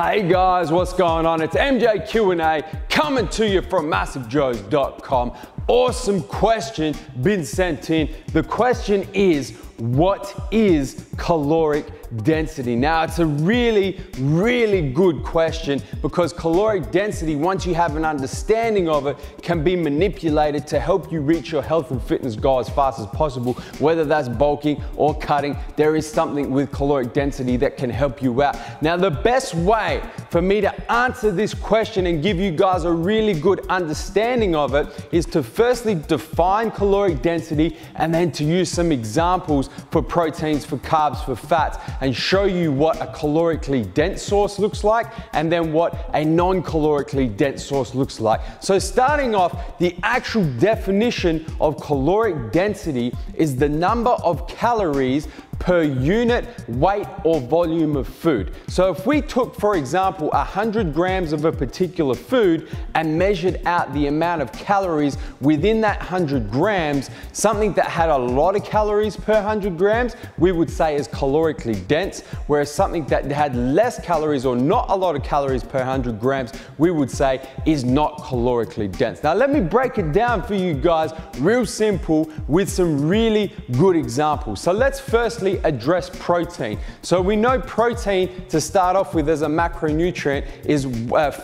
Hey guys, what's going on? It's MJQA coming to you from MassiveJoes.com. Awesome question been sent in. The question is, what is caloric density? Now, it's a really good question because caloric density, once you have an understanding of it, can be manipulated to help you reach your health and fitness goal as fast as possible, whether that's bulking or cutting. There is something with caloric density that can help you out. Now, the best way for me to answer this question and give you guys a really good understanding of it is to firstly define caloric density and then to use some examples for proteins, for carbs, for fats, and show you what a calorically dense source looks like and then what a non-calorically dense source looks like. So starting off, the actual definition of caloric density is the number of calories per unit weight or volume of food. So if we took, for example, 100 grams of a particular food and measured out the amount of calories within that 100 grams, something that had a lot of calories per 100 grams, we would say is calorically dense, whereas something that had less calories or not a lot of calories per 100 grams, we would say is not calorically dense. Now let me break it down for you guys real simple with some really good examples. So let's firstly address protein. So we know protein, to start off with, as a macronutrient is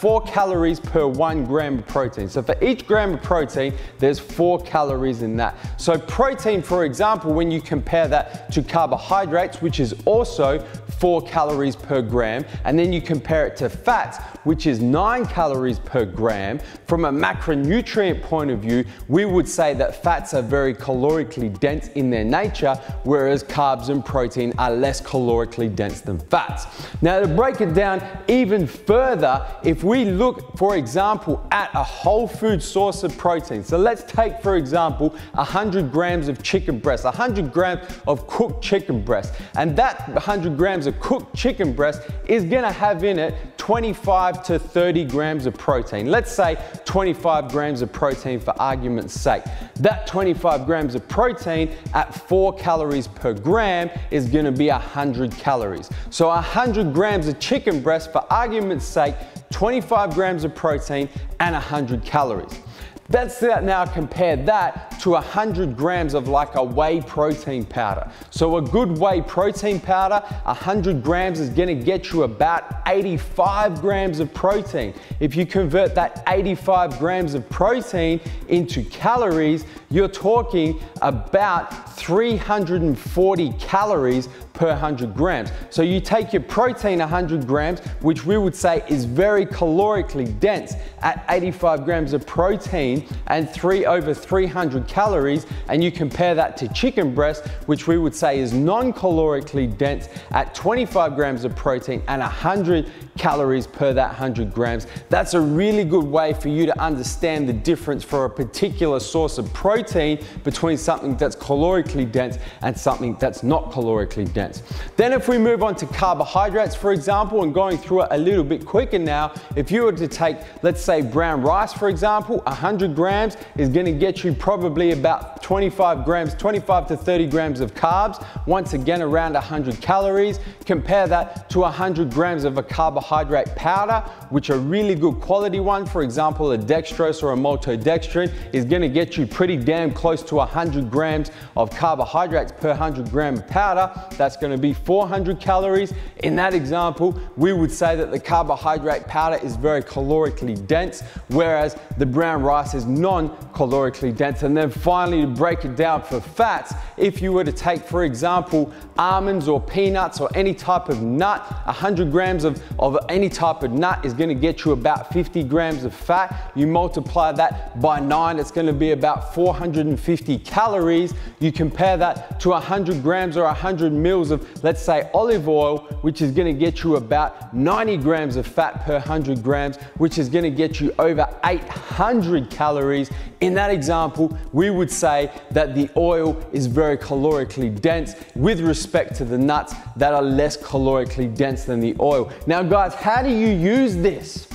4 calories per 1 gram of protein. So for each gram of protein, there's 4 calories in that. So protein, for example, when you compare that to carbohydrates, which is also 4 calories per gram, and then you compare it to fats, which is 9 calories per gram, from a macronutrient point of view, we would say that fats are very calorically dense in their nature, whereas carbs and protein are less calorically dense than fats. Now, to break it down even further, if we look, for example, at a whole food source of protein, so let's take, for example, 100 grams of chicken breast, 100 grams of cooked chicken breast, and that 100 grams of cooked chicken breast is gonna have in it 25 to 30 grams of protein. Let's say 25 grams of protein for argument's sake. That 25 grams of protein at 4 calories per gram is gonna be 100 calories. So 100 grams of chicken breast, for argument's sake, 25 grams of protein and 100 calories. Let's now compare that to 100 grams of like a whey protein powder. So a good whey protein powder, 100 grams is gonna get you about 85 grams of protein. If you convert that 85 grams of protein into calories, you're talking about 340 calories per 100 grams. So you take your protein 100 grams, which we would say is very calorically dense at 85 grams of protein and over 300 calories, and you compare that to chicken breast, which we would say is non-calorically dense at 25 grams of protein and 100 calories per that 100 grams. That's a really good way for you to understand the difference for a particular source of protein between something that's calorically dense and something that's not calorically dense. Then if we move on to carbohydrates, for example, and going through it a little bit quicker now, if you were to take, let's say, brown rice, for example, 100 grams is gonna get you probably about 25 to 30 grams of carbs, once again around 100 calories. Compare that to 100 grams of a carbohydrate powder, which a really good quality one, for example, a dextrose or a maltodextrin, is gonna get you pretty damn close to 100 grams of carbohydrates per 100 gram of powder. That's gonna be 400 calories. In that example, we would say that the carbohydrate powder is very calorically dense, whereas the brown rice is non-calorically dense. And then finally, to break it down for fats, if you were to take, for example, almonds or peanuts or any type of nut, 100 grams of any type of nut is gonna get you about 50 grams of fat. You multiply that by 9, it's gonna be about 450 calories. You compare that to 100 grams or 100 mils of, let's say, olive oil, which is gonna get you about 90 grams of fat per 100 grams, which is gonna get you over 800 calories. In that example, we would say that the oil is very calorically dense with respect to the nuts that are less calorically dense than the oil. Now guys, how do you use this?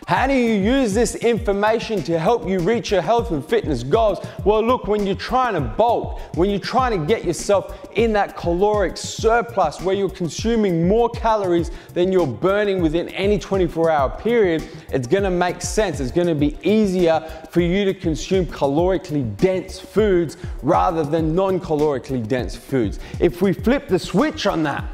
How do you use this information to help you reach your health and fitness goals? Well, look, when you're trying to bulk, when you're trying to get yourself in that caloric surplus where you're consuming more calories than you're burning within any 24-hour period, it's gonna make sense. It's gonna be easier for you to consume calorically dense foods rather than non-calorically dense foods. If we flip the switch on that,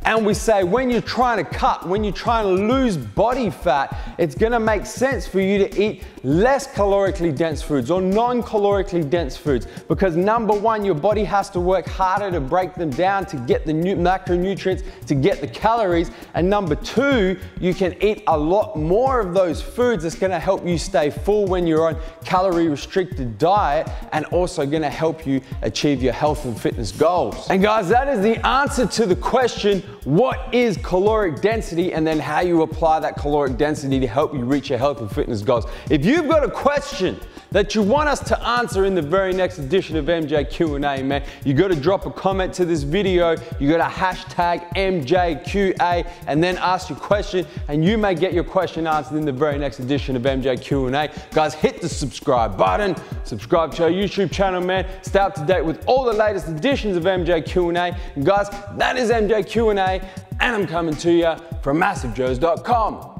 and we say when you're trying to cut, when you're trying to lose body fat, it's gonna make sense for you to eat less calorically dense foods or non-calorically dense foods, because number one, your body has to work harder to break them down to get the macronutrients, to get the calories, and number two, you can eat a lot more of those foods that's gonna help you stay full when you're on calorie restricted diet, and also gonna help you achieve your health and fitness goals. And guys, that is the answer to the question, what is caloric density, and then how you apply that caloric density to help you reach your health and fitness goals. If you've got a question that you want us to answer in the very next edition of MJQA, man, you got to drop a comment to this video, you got to hashtag MJQA, and then ask your question, and you may get your question answered in the very next edition of MJQA. Guys, hit the subscribe button, subscribe to our YouTube channel, man. Stay up to date with all the latest editions of MJQA. And guys, that is MJQA, and I'm coming to you from MassiveJoes.com.